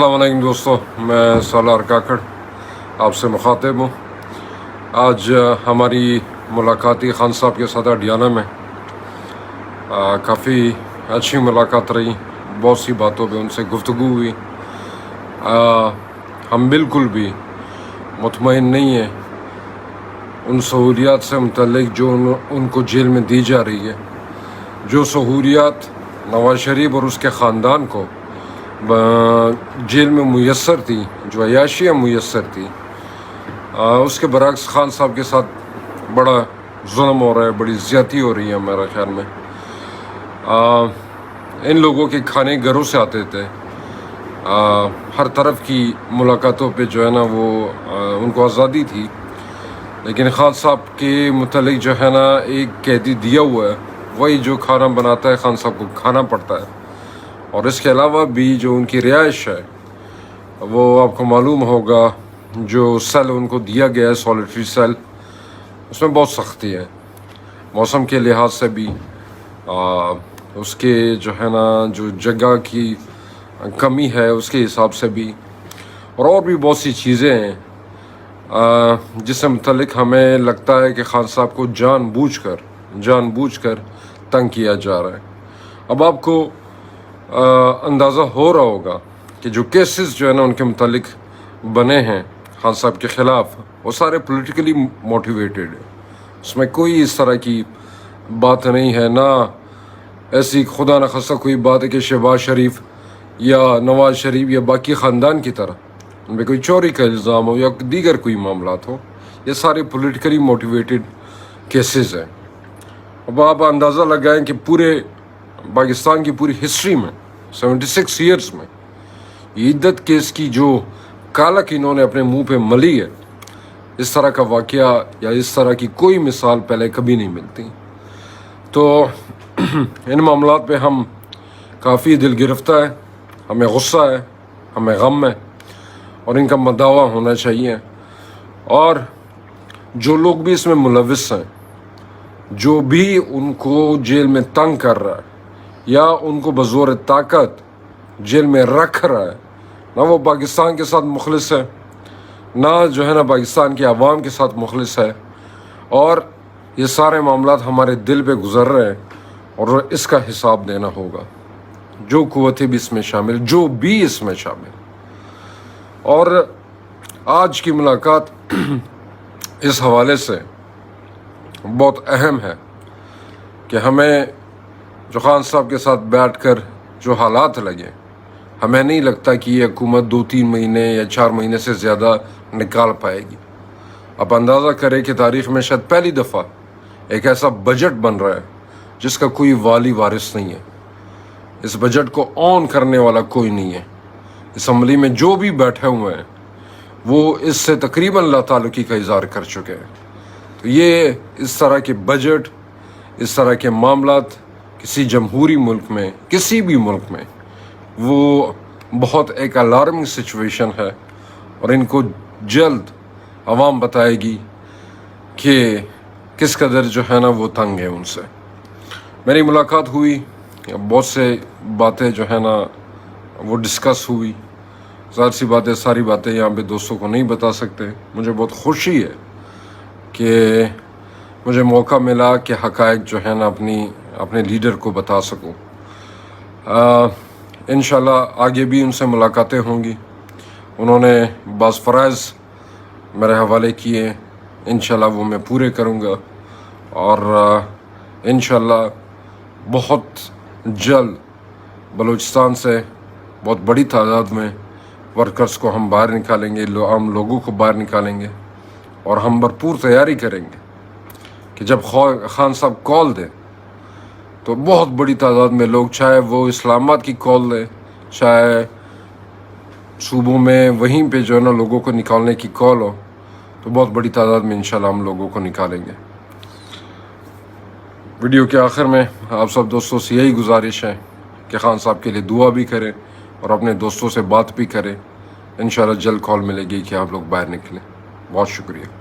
अस्सलाम वालेकुम दोस्तों, मैं सालार काकड़ आपसे मुखातिब हूँ। आज हमारी मुलाकाती खान साहब के साथ अडियाना में काफ़ी अच्छी मुलाकात रही। बहुत सी बातों पे उनसे गुफ्तगू हुई। हम बिल्कुल भी मुतमईन नहीं हैं उन सहूलियात से मुतल्लिक जो उनको जेल में दी जा रही है। जो सहूलियात नवाज शरीफ और उसके ख़ानदान को जेल में मुयस्सर थी, जो अयाशियाँ मुयस्सर थी, उसके बरक्स खान साहब के साथ बड़ा जुल्म हो रहा है, बड़ी ज़्यादती हो रही है। मेरा ख्याल में इन लोगों के खाने घरों से आते थे। हर तरफ की मुलाकातों पे जो है ना वो उनको आज़ादी थी, लेकिन खान साहब के मुतल्लिक जो है ना एक कैदी दिया हुआ है, वही जो खाना बनाता है खान साहब को खाना पड़ता है। और इसके अलावा भी जो उनकी रिहाइश है वो आपको मालूम होगा, जो सेल उनको दिया गया है सॉलिटरी सेल, उसमें बहुत सख्ती है। मौसम के लिहाज से भी उसके जो है ना जो जगह की कमी है उसके हिसाब से भी, और भी बहुत सी चीज़ें हैं जिससे मुतल्लिक हमें लगता है कि खान साहब को जानबूझकर तंग किया जा रहा है। अब आपको अंदाज़ा हो रहा होगा कि जो केसेस जो है ना उनके मुतालिक बने हैं खान साहब के ख़िलाफ़, वो सारे पॉलिटिकली मोटिवेटेड है। उसमें कोई इस तरह की बात नहीं है, ना ऐसी खुदा न खासा कोई बात है कि शहबाज शरीफ या नवाज शरीफ या बाकी ख़ानदान की तरह उनमें कोई चोरी का इल्ज़ाम हो या दीगर कोई मामलात हो। ये सारे पॉलिटिकली मोटिवेटेड केसेस हैं। अब आप अंदाज़ा लगाएं कि पूरे पाकिस्तान की पूरी हिस्ट्री में 76 ईयर्स में इद्दत केस की जो कालक इन्होंने अपने मुंह पे मली है, इस तरह का वाक़या या इस तरह की कोई मिसाल पहले कभी नहीं मिलती। तो इन मामलात पे हम काफ़ी दिल गिरफ्ता है, हमें गुस्सा है, हमें गम है, और इनका मदावा होना चाहिए। और जो लोग भी इसमें मुलविस हैं, जो भी उनको जेल में तंग कर रहा है या उनको बज़ोर ताकत जेल में रख रहा है, ना वो पाकिस्तान के साथ मुखलिस है, ना जो है ना पाकिस्तान की आवाम के साथ मुखलिस है। और ये सारे मामलात हमारे दिल पे गुज़र रहे हैं और इसका हिसाब देना होगा, जो कुव्वतें भी इसमें शामिल, जो भी इसमें शामिल। और आज की मुलाकात इस हवाले से बहुत अहम है कि हमें जो खान साहब के साथ बैठकर जो हालात लगे, हमें नहीं लगता कि ये हुकूमत 2-3 महीने या 4 महीने से ज़्यादा निकाल पाएगी। अब अंदाज़ा करें कि तारीख़ में शायद पहली दफ़ा एक ऐसा बजट बन रहा है जिसका कोई वाली वारिस नहीं है। इस बजट को ऑन करने वाला कोई नहीं है। असम्बली में जो भी बैठे हुए हैं वो इससे तकरीबन लाताल्लुकी का इज़हार कर चुके हैं। तो ये इस तरह के बजट, इस तरह के मामलात किसी जमहूरी मुल्क में, किसी भी मुल्क में, वो बहुत एक अलार्मिंग सिचुएशन है। और इनको जल्द आवाम बताएगी कि किस कदर जो है ना वो तंग है उनसे। मेरी मुलाकात हुई, बहुत से बातें जो है ना वो डिस्कस हुई। ज़ाहिर सी बात है, सारी बातें यहाँ पे दोस्तों को नहीं बता सकते। मुझे बहुत खुशी है कि मुझे मौका मिला कि हक़ाइक़ जो है ना अपने लीडर को बता सकूं। इंशाल्लाह आगे भी उनसे मुलाकातें होंगी। उन्होंने बाज़ फ़राइज़ मेरे हवाले किए, इंशाल्लाह वो मैं पूरे करूंगा। और इंशाल्लाह बहुत जल्द बलूचिस्तान से बहुत बड़ी तादाद में वर्कर्स को हम बाहर निकालेंगे, आम लोगों को बाहर निकालेंगे। और हम भरपूर तैयारी करेंगे कि जब खान साहब कॉल दें तो बहुत बड़ी तादाद में लोग, चाहे वो इस्लामाबाद की कॉल दें, चाहे सूबों में वहीं पे जो है ना लोगों को निकालने की कॉल हो, तो बहुत बड़ी तादाद में इंशाल्लाह हम लोगों को निकालेंगे। वीडियो के आखिर में आप सब दोस्तों से यही गुजारिश है कि खान साहब के लिए दुआ भी करें और अपने दोस्तों से बात भी करें। इंशाल्लाह जल्द कॉल मिलेगी कि आप लोग बाहर निकलें। बहुत शुक्रिया।